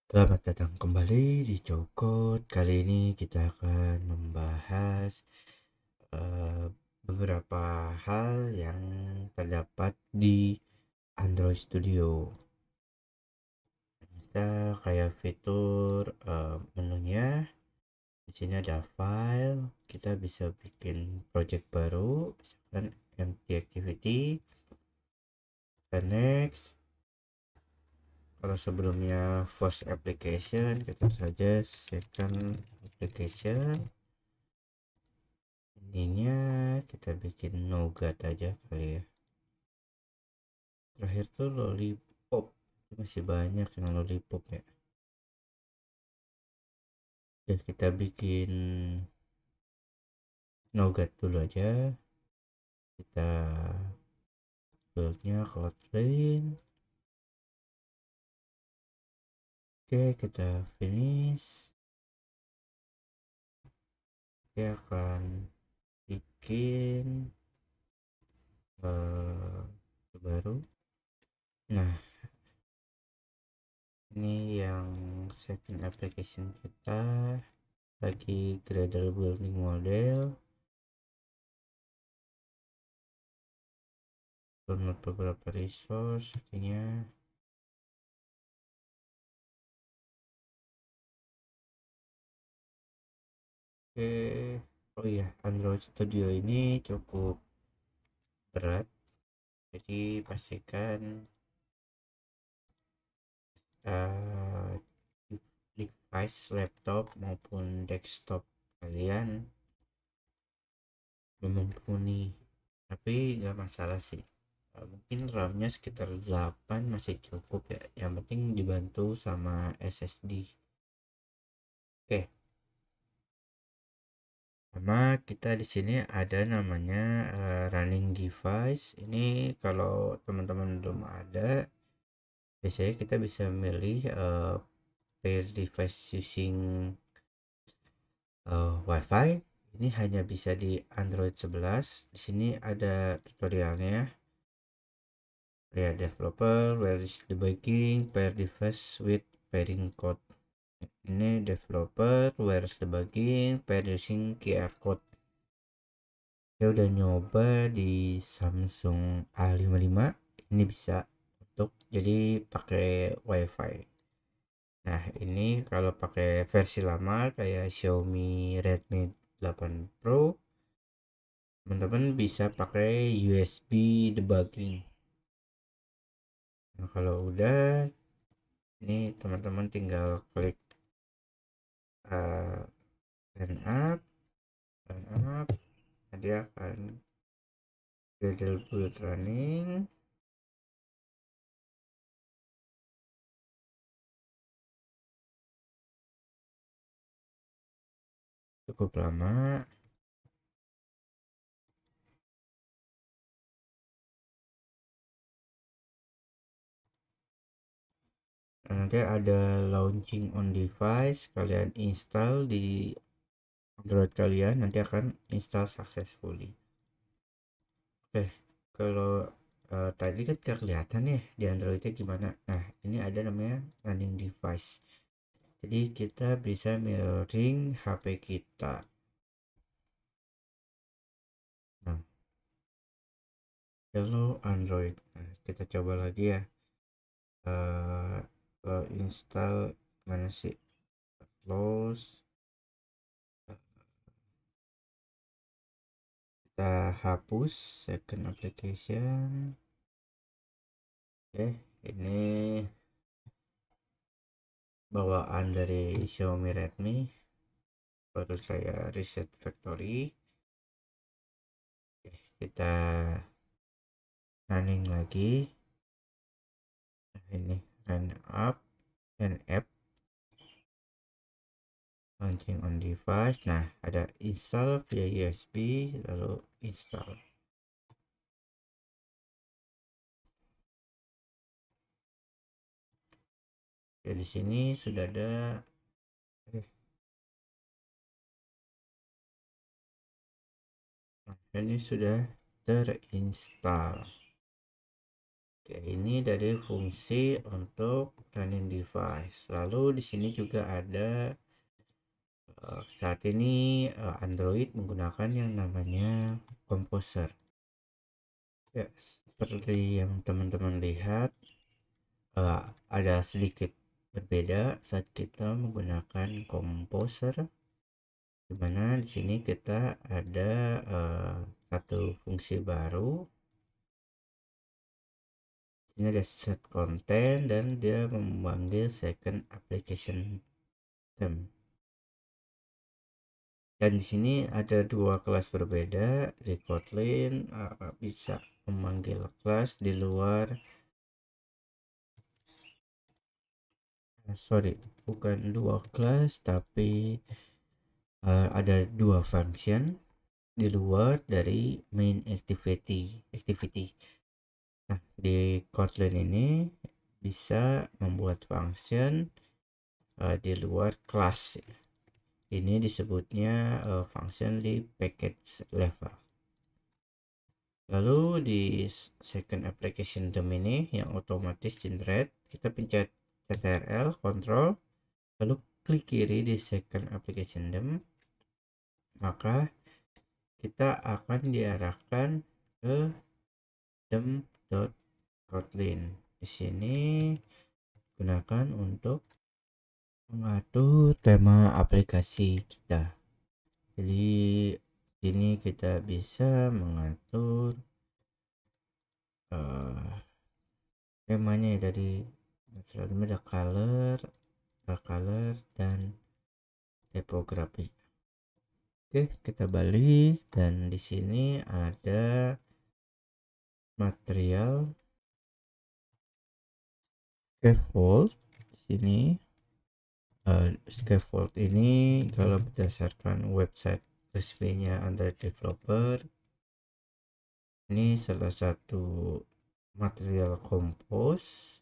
Selamat datang kembali di Cokot. Kali ini kita akan membahas eh, beberapa hal yang terdapat di Android Studio. Kita kayak fitur menunya. Di sini ada file. Kita bisa bikin project baru, misalkan empty activity. Dan next. Kalau sebelumnya first application, kita saja second application. Ininya kita bikin nougat aja kali ya. Terakhir tuh lollipop, masih banyak yang lollipop ya. Ya kita bikin nougat dulu aja. Kita buildnya Kotlin. Oke, kita finish. Oke, akan bikin baru. Nah, ini yang second application kita lagi Gradle building model. Download beberapa resource artinya. Oke, oh iya, Android Studio ini cukup berat, jadi pastikan uh, device laptop maupun desktop kalian mumpuni. Tapi nggak masalah sih. Mungkin RAM-nya sekitar 8 masih cukup ya. Yang penting dibantu sama SSD. Oke, sama kita di sini ada namanya running device. Ini kalau teman-teman belum ada, biasanya kita bisa milih pair device using WiFi. Ini hanya bisa di Android 11. Di sini ada tutorialnya. Ya, developer, where is debugging, pair device with pairing code. Ini developer, where is debugging, pair using QR code. Saya udah nyoba di Samsung A55. Ini bisa untuk jadi pakai WiFi. Nah, ini kalau pakai versi lama kayak Xiaomi Redmi 8 Pro, teman-teman bisa pakai USB debugging. Nah, kalau udah, ini teman-teman tinggal klik uh, sign up, dia akan Gradle build running. Cukup lama. Nanti ada launching on device, kalian install di Android kalian, nanti akan install successfully. Oke, kalau tadi kan tidak kelihatan ya di Androidnya gimana. Nah, ini ada namanya running device. Jadi kita bisa mirroring HP kita. Nah, hello Android. Nah, kita coba lagi ya. Kalau install mana sih? Close. Kita hapus second application. Oke, ini bawaan dari Xiaomi Redmi. Baru saya reset factory. Oke, kita running lagi. Nah, ini run up and app launching on device. Nah, ada install via USB, lalu install. Oke, di sini sudah ada. Nah, ini sudah terinstall. Oke, ini dari fungsi untuk running device. Lalu di sini juga ada saat ini Android menggunakan yang namanya Composer. Ya, seperti yang teman-teman lihat, ada sedikit berbeda saat kita menggunakan Composer, di mana di sini kita ada satu fungsi baru. Ini ada set content dan dia memanggil second application term. Dan di sini ada dua kelas berbeda. Di Kotlin bisa memanggil kelas di luar, sorry, bukan dua kelas, tapi ada dua function di luar dari main activity. Nah, di Kotlin ini bisa membuat function di luar kelas. Ini disebutnya function di package level. Lalu di second application term ini yang otomatis generate, kita pencet Ctrl Ctrl, lalu klik kiri di second application term, maka kita akan diarahkan ke term.kotlin. Di sini gunakan untuk mengatur tema aplikasi kita. Jadi sini kita bisa mengatur temanya dari ada color dan tipografi. Oke, kita balik dan di sini ada material scaffold. Di sini scaffold ini kalau berdasarkan website resminya Android developer, ini salah satu material compose,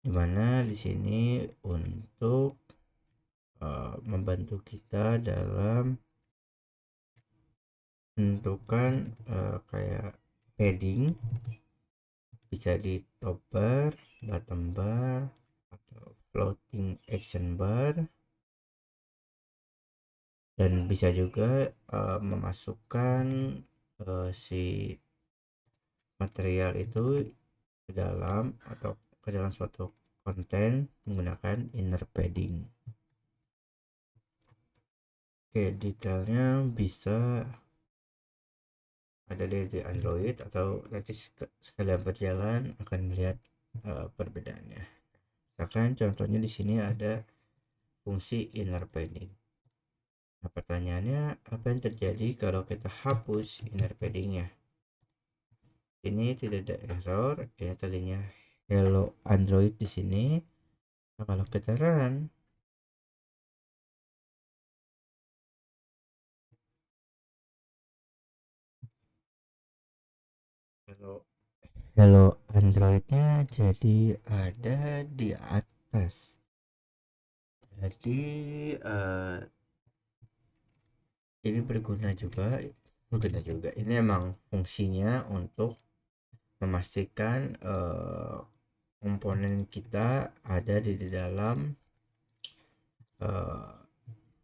dimana di sini untuk membantu kita dalam menentukan kayak padding, bisa di top bar, bottom bar, atau floating action bar, dan bisa juga memasukkan si material itu ke dalam atau ke dalam suatu konten menggunakan inner padding. Oke, detailnya bisa ada di Android atau nanti sekalian berjalan akan melihat perbedaannya. Misalkan contohnya di sini ada fungsi inner padding. Nah, pertanyaannya apa yang terjadi kalau kita hapus inner paddingnya? Ini tidak ada error, ya tadinya hello Android di sini. Nah, kalau kita run, hello Androidnya jadi ada di atas. Jadi ini berguna juga. Ini emang fungsinya untuk memastikan komponen kita ada di dalam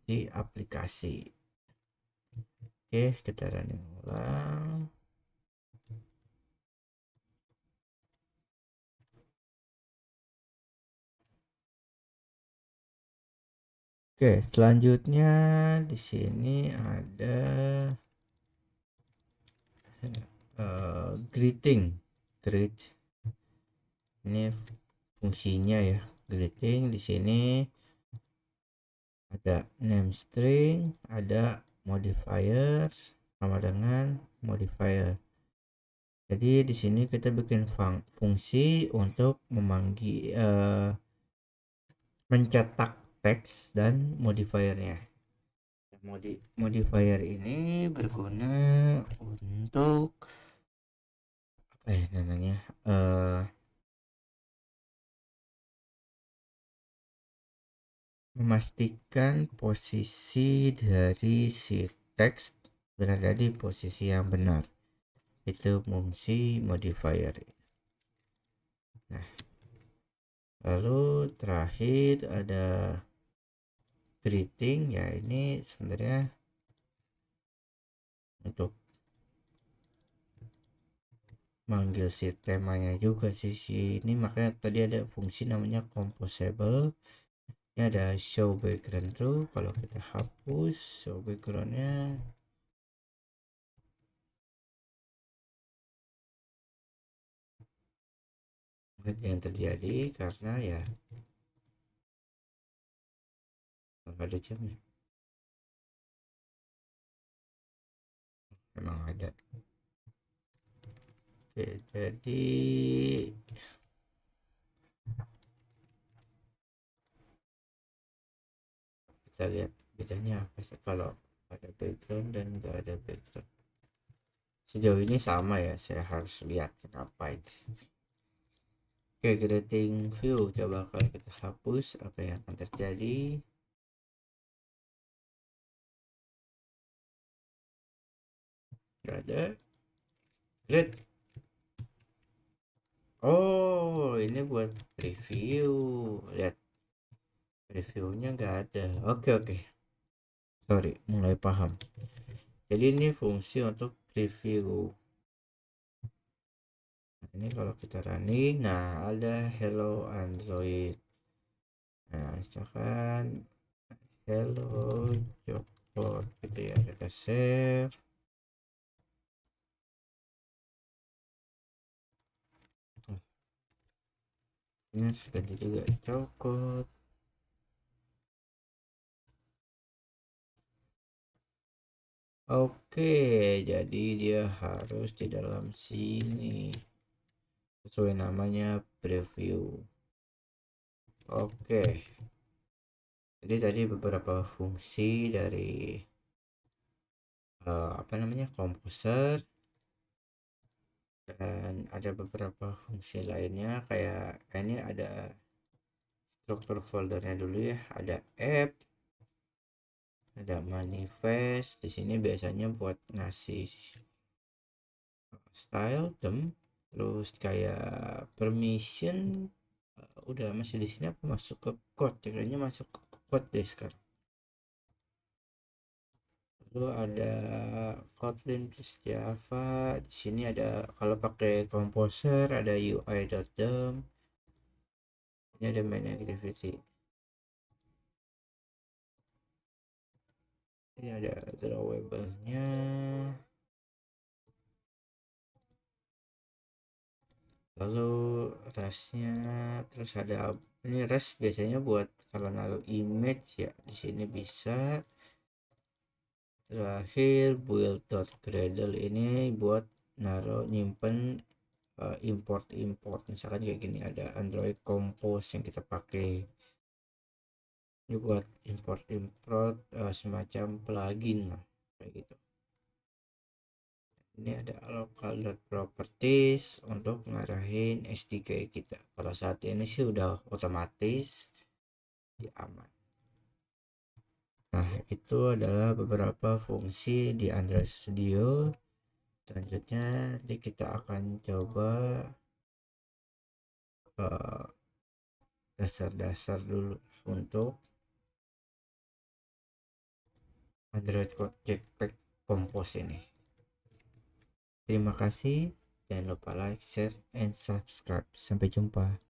di aplikasi. Oke, kita running ulang. Oke, selanjutnya di sini ada greeting. Ini fungsinya ya. Greeting di sini ada name string, ada modifiers sama dengan modifier. Jadi di sini kita bikin fungsi untuk memanggil mencetak teks dan modifiernya. Modifier ini berguna untuk apa ya namanya? Memastikan posisi dari si teks berada di posisi yang benar. Itu fungsi modifier. Nah, lalu terakhir ada greeting, ya ini sebenarnya untuk manggil si temanya juga sih ini, makanya tadi ada fungsi namanya composable. Ini ada show background true. Kalau kita hapus show backgroundnya, yang terjadi karena ya nggak ada jamnya. Memang ada. Oke, jadi kita lihat bedanya apa sih kalau ada background dan nggak ada background. Sejauh ini sama ya, saya harus lihat ngapain. Oke, greeting view, coba kalau kita hapus apa yang akan terjadi. Nggak ada. Great. Oh, ini buat review. Lihat, reviewnya nggak ada. Oke. Sorry, mulai paham. Jadi ini fungsi untuk review. Ini kalau kita running, nah ada hello Android. Nah, misalkan hello coklat gitu ya, kita save. Ini harus ganti juga coklat. Oke, jadi dia harus di dalam sini sesuai namanya preview. Oke, jadi tadi beberapa fungsi dari apa namanya komposer, dan ada beberapa fungsi lainnya kayak ini ada struktur foldernya dulu ya, ada app, ada manifest. Di sini biasanya buat ngasih style them, terus kayak permission. Udah masih di sini apa masuk ke code ya? Kayaknya masuk ke code deh sekarang. Lalu ada Kotlin plus Java. Di sini ada kalau pakai Composer ada UI.dem. Ini ada main activity. Ini ada drawable-nya. Lalu rest-nya, terus ada ini rest biasanya buat kalau naruh image ya. Di sini bisa. Terakhir build.gradle ini buat naruh nyimpen import misalkan kayak gini, ada Android Compose yang kita pakai. Ini buat import semacam plugin lah kayak gitu. Ini ada local properties untuk ngarahin SDK kita. Pada saat ini sih udah otomatis di aman. Nah, itu adalah beberapa fungsi di Android Studio. Selanjutnya nanti kita akan coba dasar-dasar dulu untuk Android Jetpack Compose ini. Terima kasih, jangan lupa like, share, and subscribe. Sampai jumpa.